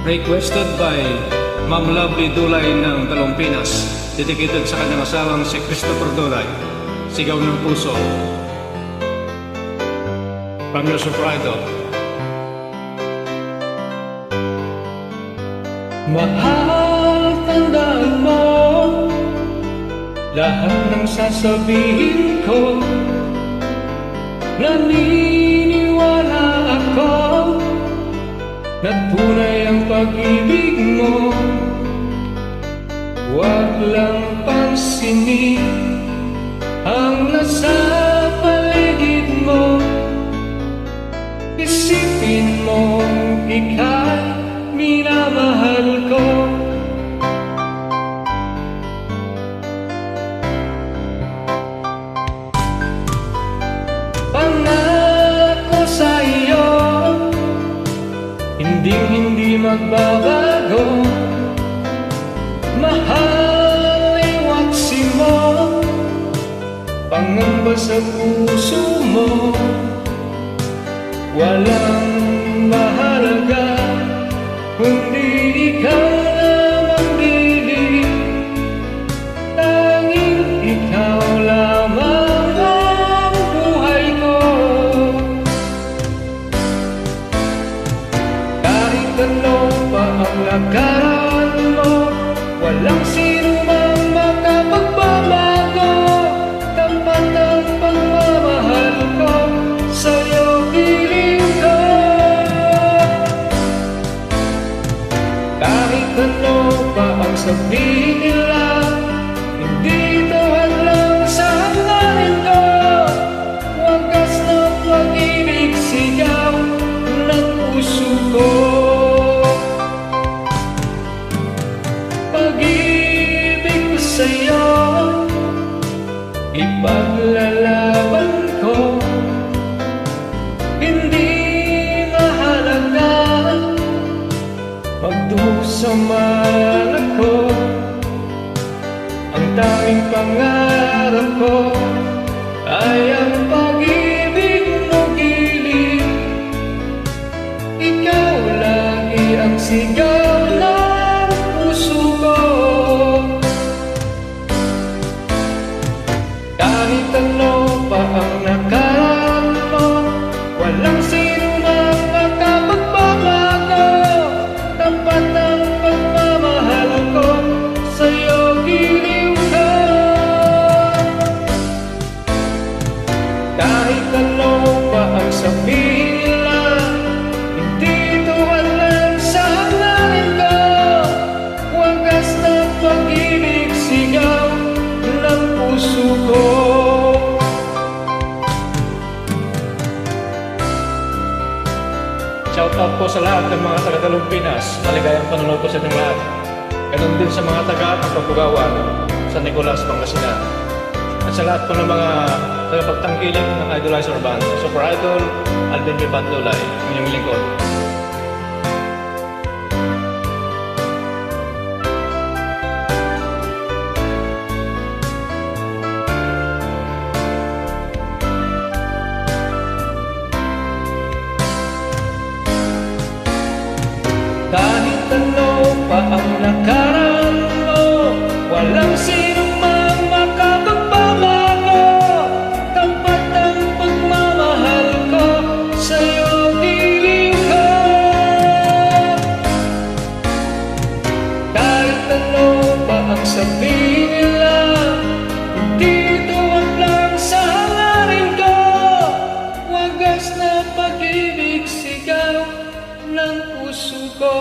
Requested by Ma'am Lovely Dulay ng Talompinas, dedicated sa kanyang asawang si Christopher Dulay. Sigaw ng Puso. From your soprano. Mahal, tandaan mo lahat ng sasabihin ko. Naniniwala ako na tunay ang pag-ibig mo. Huwag lang pansinin ang nasa paligid mo. Isipin mo ika'y minamahal ko. Pangako sa iyo, hindi magbabago. Mahal, iwaksi mo pangamba sa puso mo. Walang mahalaga kundi ikaw lamang, Lily. Tanging ikaw lamang ang buhay ko. Kahit ano pa ang lakaran mo, walang sino mang makapagbabago. Tapat ang pagmamahal ko sa'yo, piling ko. Kahit ano pa ang sabihin nila, hindi ito hadlang sa hangarin ko. Wagas na pag-ibig, sigaw ng puso ko. Pag-ibig ko sa'yo, ipaglalaban ko. Hindi mahalaga magdusaman ako. Ang tanging pangarap ko ay ang pag-ibig mo, Gili. Ikaw lagi ang sigaw ng puso ko. Kahit ano pa ang nakaraan mo, walang sino mang makapagbabago. Tapat ang pagmamahal ko sa'yo, giliw ka. Kahit ano pa ang sabihin nila, hindi ito hadlang sa hangarin ko. Wagas na pag-ibig, sigaw ng puso ko. Shout out po sa lahat ng mga taga-Talompinas. Maligayang panonood po sa inyong lahat. Ganun din sa mga taga-Pagpugawan sa Nicolas, Pangasinan. At sa lahat po ng mga tagapagtangkilik ng Idolizer Band, Super Idol, Alvin B. Bandolay, inyong lingkod. Kahit ano pa ang nakaraan mo, walang sino mang makapagbabago. Tapat ang pagmamahal ko sa'yo, giliw ka. Kahit ano pa ang sabihin nila, hindi ito hadlang sa hangarin ko. Wagas na pag-ibig, sigaw ng puso ko.